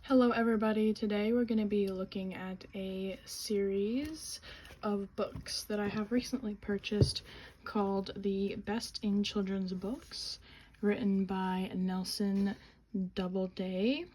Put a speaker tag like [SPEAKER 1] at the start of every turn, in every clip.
[SPEAKER 1] Hello everybody, today we're going to be looking at a series of books that I have recently purchased called The Best in Children's Books, written by Nelson Doubleday.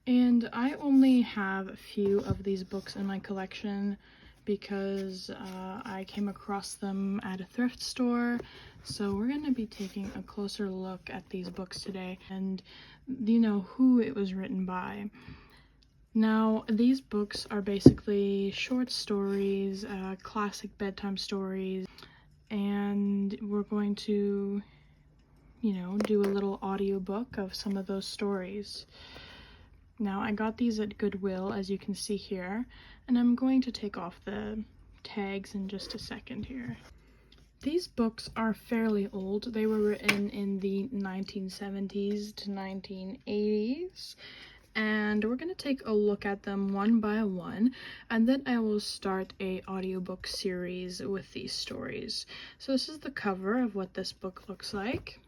[SPEAKER 1] And I only have a few of these books in my collection because I came across them at a thrift store. So we're going to be taking a closer look at these books today and who it was written by. Now, these books are basically short stories, classic bedtime stories, and we're going to, do a little audiobook of some of those stories. Now, I got these at Goodwill, as you can see here, and I'm going to take off the tags in just a second here. These books are fairly old. They were written in the 1970s to 1980s, and we're going to take a look at them one by one, and then I will start a audiobook series with these stories. So this is the cover of what this book looks like,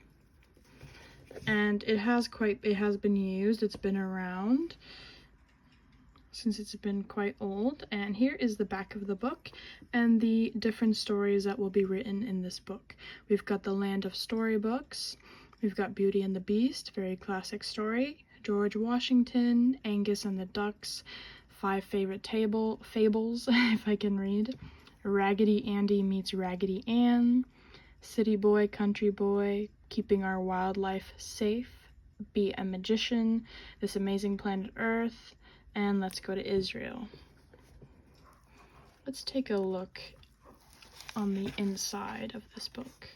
[SPEAKER 1] and it has been used. It's been around since it's been quite old. And here is the back of the book and the different stories that will be written in this book. We've got The Land of Storybooks, we've got Beauty and the Beast, very classic story, George Washington, Angus and the Ducks, Five Favorite Fables, if I can read, Raggedy Andy meets Raggedy Ann, City Boy, Country Boy, Keeping Our Wildlife Safe, Be a Magician, This Amazing Planet Earth, and Let's Go to Israel. Let's take a look on the inside of this book.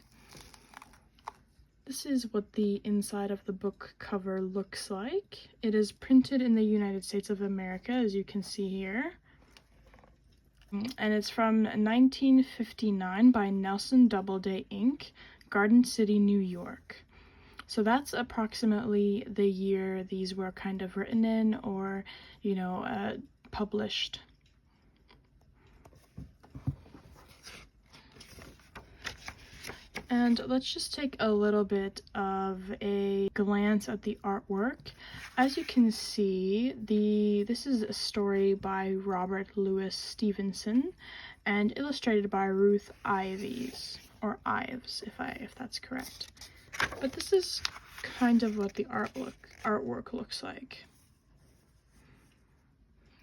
[SPEAKER 1] This is what the inside of the book cover looks like. It is printed in the United States of America, as you can see here. And it's from 1959 by Nelson Doubleday, Inc., Garden City, New York. So that's approximately the year these were kind of written in or, published. And let's just take a little bit of a glance at the artwork. As you can see, this is a story by Robert Louis Stevenson and illustrated by Ruth Ives, or Ives, if that's correct. But this is kind of what the artwork looks like.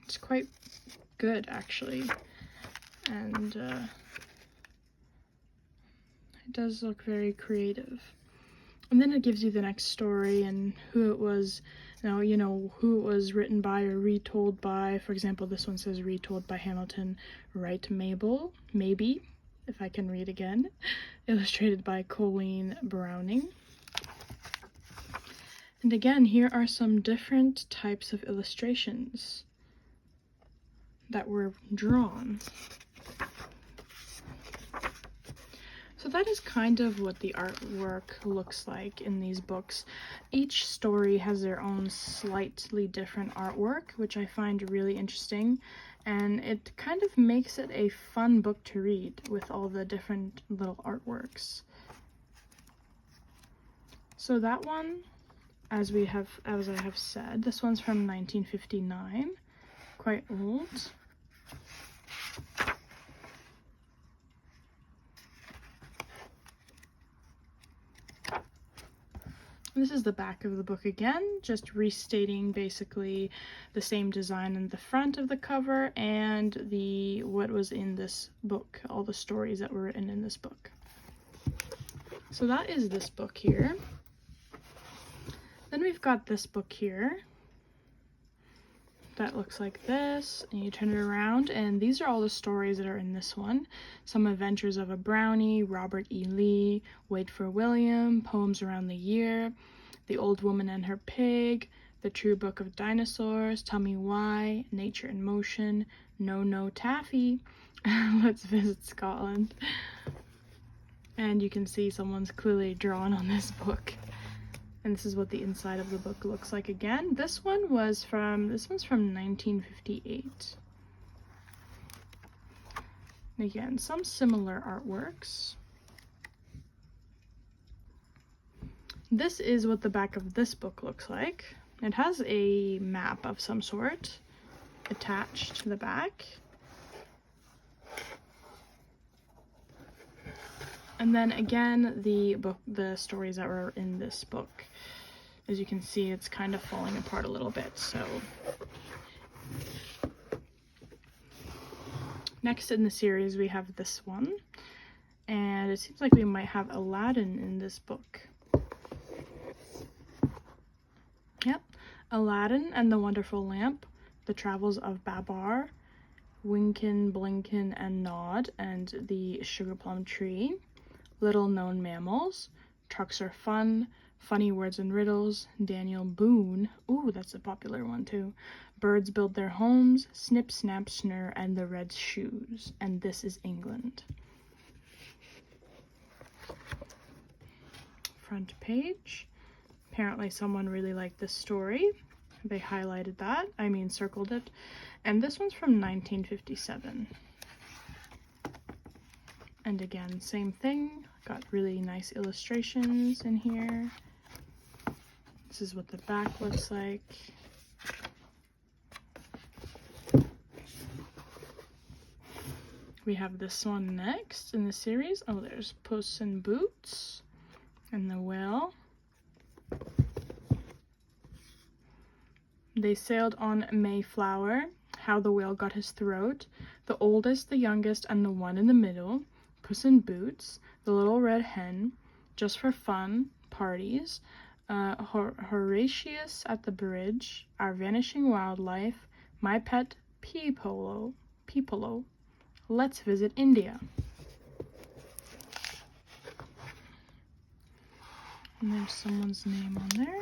[SPEAKER 1] It's quite good, actually, and it does look very creative. And then it gives you the next story and who it was, who it was written by or retold by. For example, this one says retold by Hamilton Wright Mabel, maybe, if I can read again, illustrated by Colleen Browning. And again, here are some different types of illustrations that were drawn. So that is kind of what the artwork looks like in these books. Each story has their own slightly different artwork, which I find really interesting, and it kind of makes it a fun book to read with all the different little artworks. So that one, as I have said, this one's from 1959, quite old. This is the back of the book again, just restating basically the same design in the front of the cover and what was in this book, all the stories that were written in this book. So that is this book here. Then we've got this book here that looks like this, and you turn it around, and these are all the stories that are in this one. Some Adventures of a Brownie, Robert E. Lee, Wait for William, Poems Around the Year, The Old Woman and Her Pig, The True Book of Dinosaurs, Tell Me Why, Nature in Motion, No No Taffy, Let's Visit Scotland. And you can see someone's clearly drawn on this book. And this is what the inside of the book looks like again. This one's from 1958. And again, some similar artworks. This is what the back of this book looks like. It has a map of some sort attached to the back. And then again, the stories that were in this book. As you can see, it's kind of falling apart a little bit, so. Next in the series, we have this one. And it seems like we might have Aladdin in this book. Yep. Aladdin and the Wonderful Lamp, The Travels of Babar, Winkin, Blinkin, and Nod, and the Sugar Plum Tree, Little Known Mammals, Trucks Are Fun, Funny Words and Riddles, Daniel Boone, ooh, that's a popular one too, Birds Build Their Homes, Snip, Snap, Snurr, and the Red Shoes, and This is England. Front page. Apparently someone really liked this story. They highlighted that, circled it. And this one's from 1957. And again, same thing. Got really nice illustrations in here. This is what the back looks like. We have this one next in the series. Oh, there's Puss in Boots and the whale. They sailed on Mayflower, How the Whale Got His Throat, The Oldest, the Youngest, and the One in the Middle, Puss in Boots, The Little Red Hen, Just for Fun, Parties, Horatius at the Bridge, Our Vanishing Wildlife, My Pet Peepolo, Let's Visit India. And there's someone's name on there.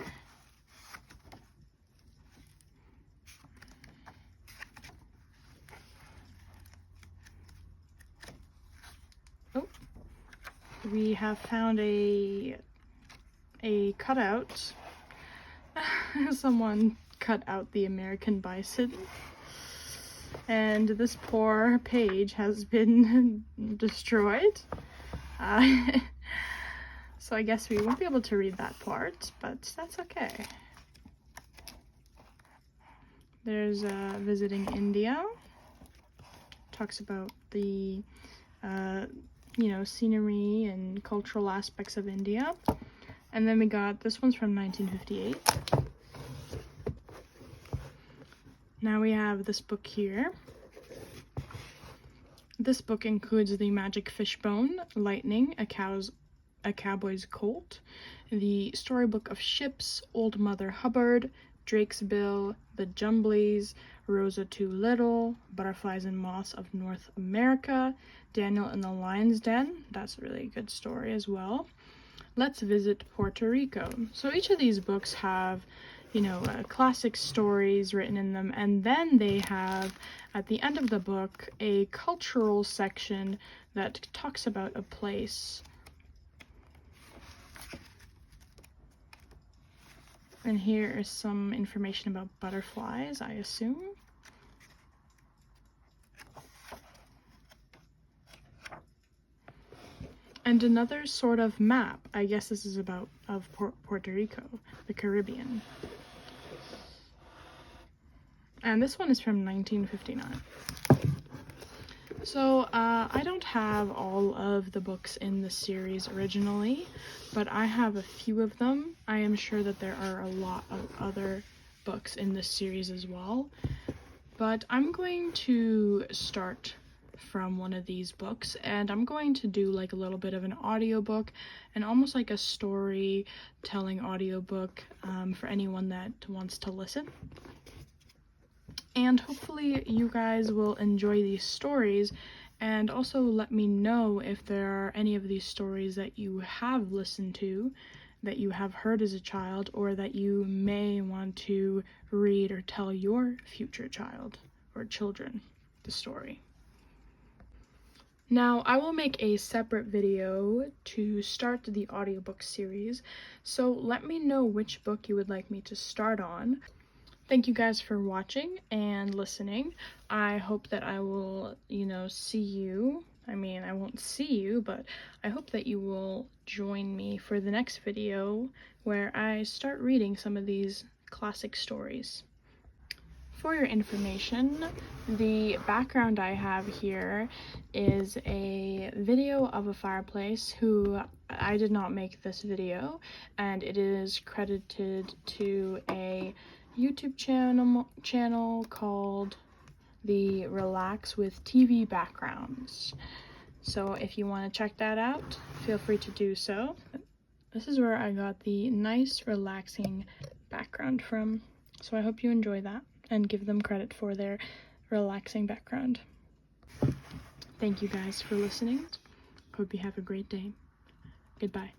[SPEAKER 1] Oh, we have found a cutout. Someone cut out the American bison. And this poor page has been destroyed. So I guess we won't be able to read that part, but that's okay. There's Visiting India. Talks about the, scenery and cultural aspects of India. And then we got, this one's from 1958. Now we have this book here. This book includes The Magic Fishbone, Lightning, A Cowboy's Colt, The Storybook of Ships, Old Mother Hubbard, Drake's Bill, The Jumblies, Rosa Too Little, Butterflies and Moths of North America, Daniel in the Lion's Den, that's a really good story as well. Let's Visit Puerto Rico. So each of these books have, classic stories written in them, and then they have, at the end of the book, a cultural section that talks about a place. And here is some information about butterflies, I assume. And another sort of map. I guess this is of Puerto Rico, the Caribbean. And this one is from 1959. So I don't have all of the books in the series originally, but I have a few of them. I am sure that there are a lot of other books in this series as well. But I'm going to start from one of these books, and I'm going to do like a little bit of an audiobook and almost like a storytelling audiobook for anyone that wants to listen. And hopefully you guys will enjoy these stories, and also let me know if there are any of these stories that you have listened to, that you have heard as a child, or that you may want to read or tell your future child or children the story. Now, I will make a separate video to start the audiobook series, so let me know which book you would like me to start on. Thank you guys for watching and listening. I hope that I will, see you. I won't see you, but I hope that you will join me for the next video where I start reading some of these classic stories. For your information, the background I have here is a video of a fireplace. I did not make this video, and it is credited to a YouTube channel called the Relax with TV Backgrounds. So if you want to check that out, feel free to do so. This is where I got the nice relaxing background from, so I hope you enjoy that and give them credit for their relaxing background. Thank you guys for listening. Hope you have a great day. Goodbye.